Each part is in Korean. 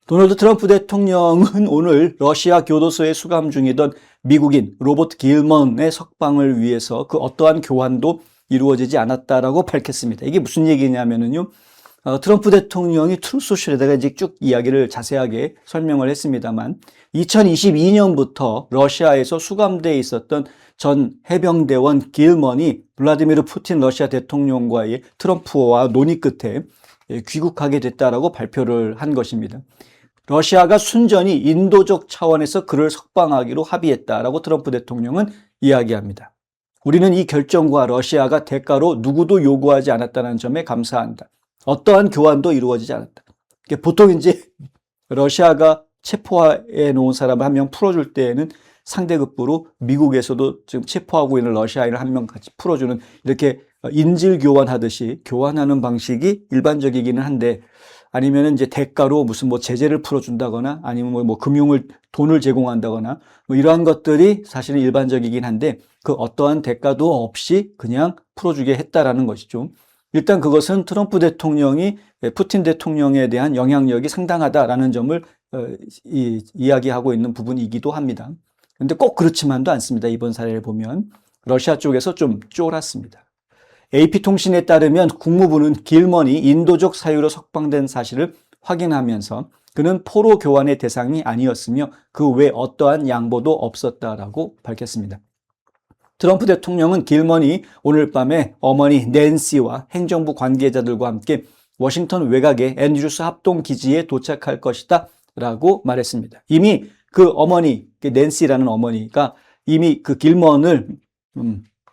도널드 트럼프 대통령은 오늘 러시아 교도소에 수감 중이던 미국인 로버트 길먼의 석방을 위해서 그 어떠한 교환도 이루어지지 않았다라고 밝혔습니다. 이게 무슨 얘기냐면요. 트럼프 대통령이 트루소셜에다가 이제 쭉 이야기를 자세하게 설명을 했습니다만 2022년부터 러시아에서 수감돼 있었던 전 해병대원 길먼이 블라디미르 푸틴 러시아 대통령과의 트럼프와 논의 끝에 귀국하게 됐다라고 발표를 한 것입니다. 러시아가 순전히 인도적 차원에서 그를 석방하기로 합의했다라고 트럼프 대통령은 이야기합니다. 우리는 이 결정과 러시아가 대가로 누구도 요구하지 않았다는 점에 감사한다. 어떠한 교환도 이루어지지 않았다. 보통 이제 러시아가 체포해 놓은 사람을 한 명 풀어줄 때에는 상대급부로 미국에서도 지금 체포하고 있는 러시아인을 한 명 같이 풀어주는 이렇게 인질 교환하듯이 교환하는 방식이 일반적이기는 한데 아니면 이제 대가로 무슨 뭐 제재를 풀어준다거나 아니면 뭐 돈을 제공한다거나 뭐 이러한 것들이 사실은 일반적이긴 한데 그 어떠한 대가도 없이 그냥 풀어주게 했다라는 것이죠. 일단 그것은 트럼프 대통령이 푸틴 대통령에 대한 영향력이 상당하다라는 점을 이야기하고 있는 부분이기도 합니다. 그런데 꼭 그렇지만도 않습니다. 이번 사례를 보면 러시아 쪽에서 좀 쫄았습니다. AP통신에 따르면 국무부는 길먼이 인도적 사유로 석방된 사실을 확인하면서 그는 포로 교환의 대상이 아니었으며 그 외 어떠한 양보도 없었다라고 밝혔습니다. 트럼프 대통령은 길먼이 오늘 밤에 어머니 낸시와 행정부 관계자들과 함께 워싱턴 외곽의 앤드루스 합동기지에 도착할 것이다 라고 말했습니다. 이미 그 어머니, 낸시라는 어머니가 이미 그 길먼을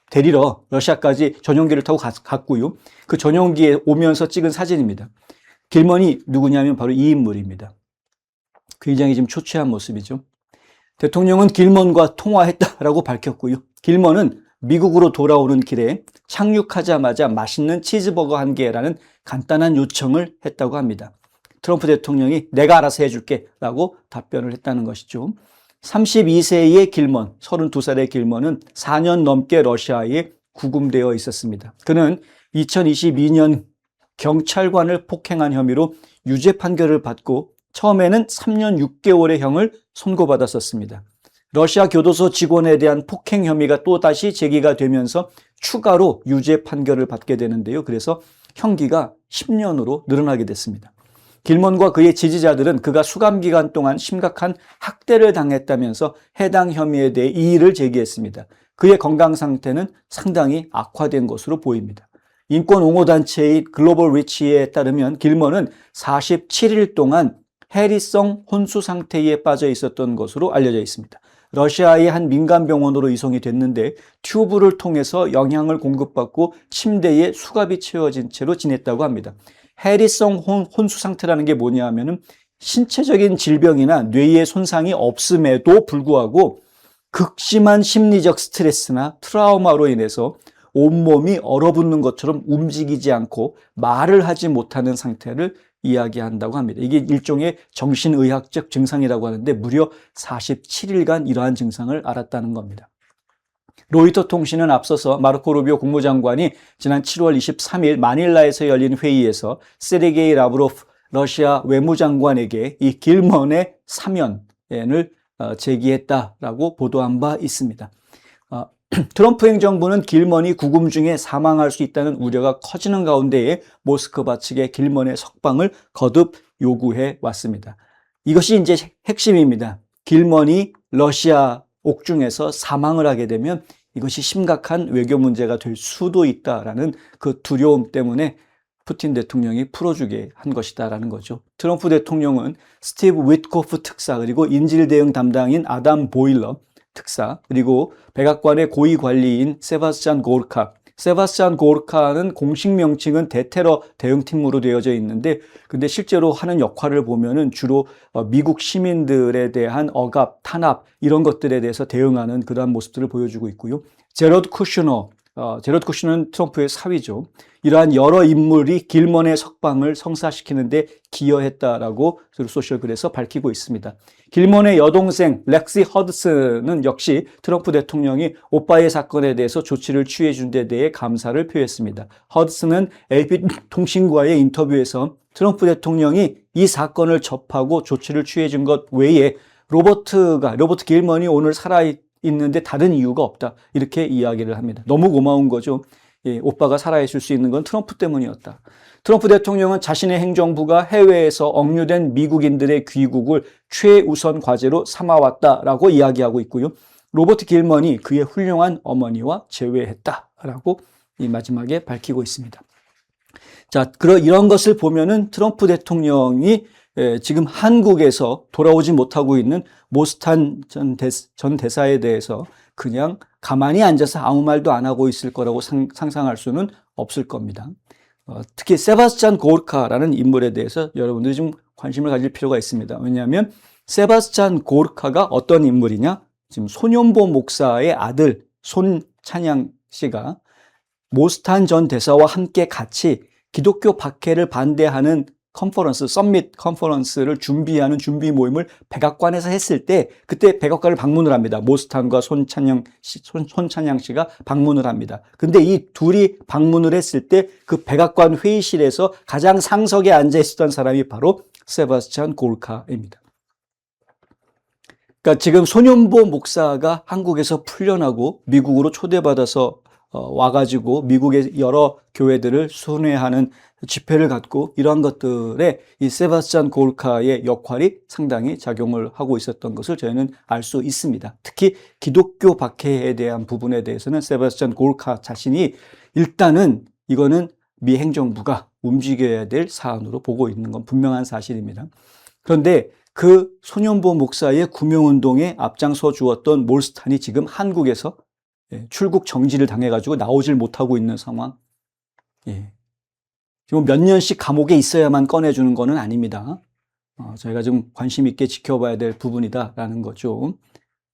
데리러 러시아까지 전용기를 타고 갔고요. 그 전용기에 오면서 찍은 사진입니다. 길먼이 누구냐면 바로 이 인물입니다. 굉장히 지금 초췌한 모습이죠. 대통령은 길먼과 통화했다라고 밝혔고요. 길먼은 미국으로 돌아오는 길에 착륙하자마자 맛있는 치즈버거 한 개라는 간단한 요청을 했다고 합니다. 트럼프 대통령이 내가 알아서 해줄게 라고 답변을 했다는 것이죠. 32세의 길먼, 32살의 길먼은 4년 넘게 러시아에 구금되어 있었습니다. 그는 2022년 경찰관을 폭행한 혐의로 유죄 판결을 받고 처음에는 3년 6개월의 형을 선고받았었습니다. 러시아 교도소 직원에 대한 폭행 혐의가 또다시 제기가 되면서 추가로 유죄 판결을 받게 되는데요. 그래서 형기가 10년으로 늘어나게 됐습니다. 길먼과 그의 지지자들은 그가 수감 기간 동안 심각한 학대를 당했다면서 해당 혐의에 대해 이의를 제기했습니다. 그의 건강 상태는 상당히 악화된 것으로 보입니다. 인권 옹호 단체인 글로벌 리치에 따르면 길먼은 47일 동안 해리성 혼수 상태에 빠져 있었던 것으로 알려져 있습니다. 러시아의 한 민간 병원으로 이송이 됐는데 튜브를 통해서 영양을 공급받고 침대에 수갑이 채워진 채로 지냈다고 합니다. 해리성 혼수 상태라는 게 뭐냐 하면은 신체적인 질병이나 뇌의 손상이 없음에도 불구하고 극심한 심리적 스트레스나 트라우마로 인해서 온몸이 얼어붙는 것처럼 움직이지 않고 말을 하지 못하는 상태를 이야기한다고 합니다. 이게 일종의 정신의학적 증상이라고 하는데 무려 47일간 이러한 증상을 앓았다는 겁니다. 로이터 통신은 앞서서 마르코 루비오 국무장관이 지난 7월 23일 마닐라에서 열린 회의에서 세르게이 라브로프 러시아 외무장관에게 이 길먼의 사면을 제기했다라고 보도한 바 있습니다. 트럼프 행정부는 길먼이 구금 중에 사망할 수 있다는 우려가 커지는 가운데에 모스크바 측의 길먼의 석방을 거듭 요구해 왔습니다. 이것이 이제 핵심입니다. 길먼이 러시아 옥중에서 사망을 하게 되면 이것이 심각한 외교 문제가 될 수도 있다라는 그 두려움 때문에 푸틴 대통령이 풀어주게 한 것이다라는 거죠. 트럼프 대통령은 스티브 위트코프 특사 그리고 인질 대응 담당인 아담 보일러 특사 그리고 백악관의 고위 관리인 세바스찬 고르카는 공식 명칭은 대테러 대응팀으로 되어져 있는데 근데 실제로 하는 역할을 보면은 주로 미국 시민들에 대한 억압, 탄압 이런 것들에 대해서 대응하는 그러한 모습들을 보여주고 있고요. 제러드 쿠셔너는 트럼프의 사위죠. 이러한 여러 인물이 길먼의 석방을 성사시키는 데 기여했다라고 소셜글에서 밝히고 있습니다. 길먼의 여동생 렉시 허드슨은 역시 트럼프 대통령이 오빠의 사건에 대해서 조치를 취해 준 데 대해 감사를 표했습니다. 허드슨은 AP통신과의 인터뷰에서 트럼프 대통령이 이 사건을 접하고 조치를 취해준 것 외에 로버트 길먼이 오늘 살아있는데 다른 이유가 없다. 이렇게 이야기를 합니다. 너무 고마운 거죠. 예, 오빠가 살아있을 수 있는 건 트럼프 때문이었다. 트럼프 대통령은 자신의 행정부가 해외에서 억류된 미국인들의 귀국을 최우선 과제로 삼아왔다라고 이야기하고 있고요. 로버트 길먼이 그의 훌륭한 어머니와 재회했다라고 이 마지막에 밝히고 있습니다. 자, 이런 것을 보면은 트럼프 대통령이 지금 한국에서 돌아오지 못하고 있는 모스탄 전 대사에 대해서 그냥 가만히 앉아서 아무 말도 안 하고 있을 거라고 상상할 수는 없을 겁니다. 특히 세바스찬 고르카라는 인물에 대해서 여러분들이 좀 관심을 가질 필요가 있습니다. 왜냐하면 세바스찬 고르카가 어떤 인물이냐? 지금 손연보 목사의 아들 손찬양 씨가 모스탄 전 대사와 함께 같이 기독교 박해를 반대하는 컨퍼런스, 서밋 컨퍼런스를 준비하는 준비 모임을 백악관에서 했을 때 그때 백악관을 방문을 합니다. 모스탄과 손찬양 씨가 방문을 합니다. 근데 이 둘이 방문을 했을 때 그 백악관 회의실에서 가장 상석에 앉아 있었던 사람이 바로 세바스찬 고르카입니다. 그러니까 지금 손연보 목사가 한국에서 풀려나고 미국으로 초대받아서 와가지고 미국의 여러 교회들을 순회하는 집회를 갖고 이러한 것들에 이 세바스찬 고르카의 역할이 상당히 작용을 하고 있었던 것을 저희는 알 수 있습니다. 특히 기독교 박해에 대한 부분에 대해서는 세바스찬 고르카 자신이 일단은 이거는 미 행정부가 움직여야 될 사안으로 보고 있는 건 분명한 사실입니다. 그런데 그 손연보 목사의 구명운동에 앞장서 주었던 몰스탄이 지금 한국에서 출국 정지를 당해가지고 나오질 못하고 있는 상황. 예. 지금 몇 년씩 감옥에 있어야만 꺼내주는 거는 아닙니다. 저희가 좀 관심 있게 지켜봐야 될 부분이다라는 거죠.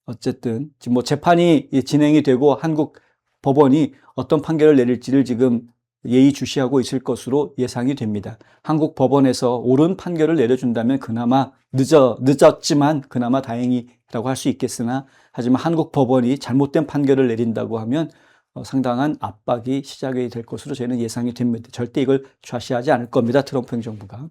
어쨌든 지금 뭐 재판이 진행이 되고 한국 법원이 어떤 판결을 내릴지를 지금 예의주시하고 있을 것으로 예상이 됩니다. 한국 법원에서 옳은 판결을 내려준다면 그나마 늦었지만 그나마 다행이라고 할 수 있겠으나 하지만 한국 법원이 잘못된 판결을 내린다고 하면 상당한 압박이 시작이 될 것으로 저희는 예상이 됩니다. 절대 이걸 좌시하지 않을 겁니다. 트럼프 행정부가.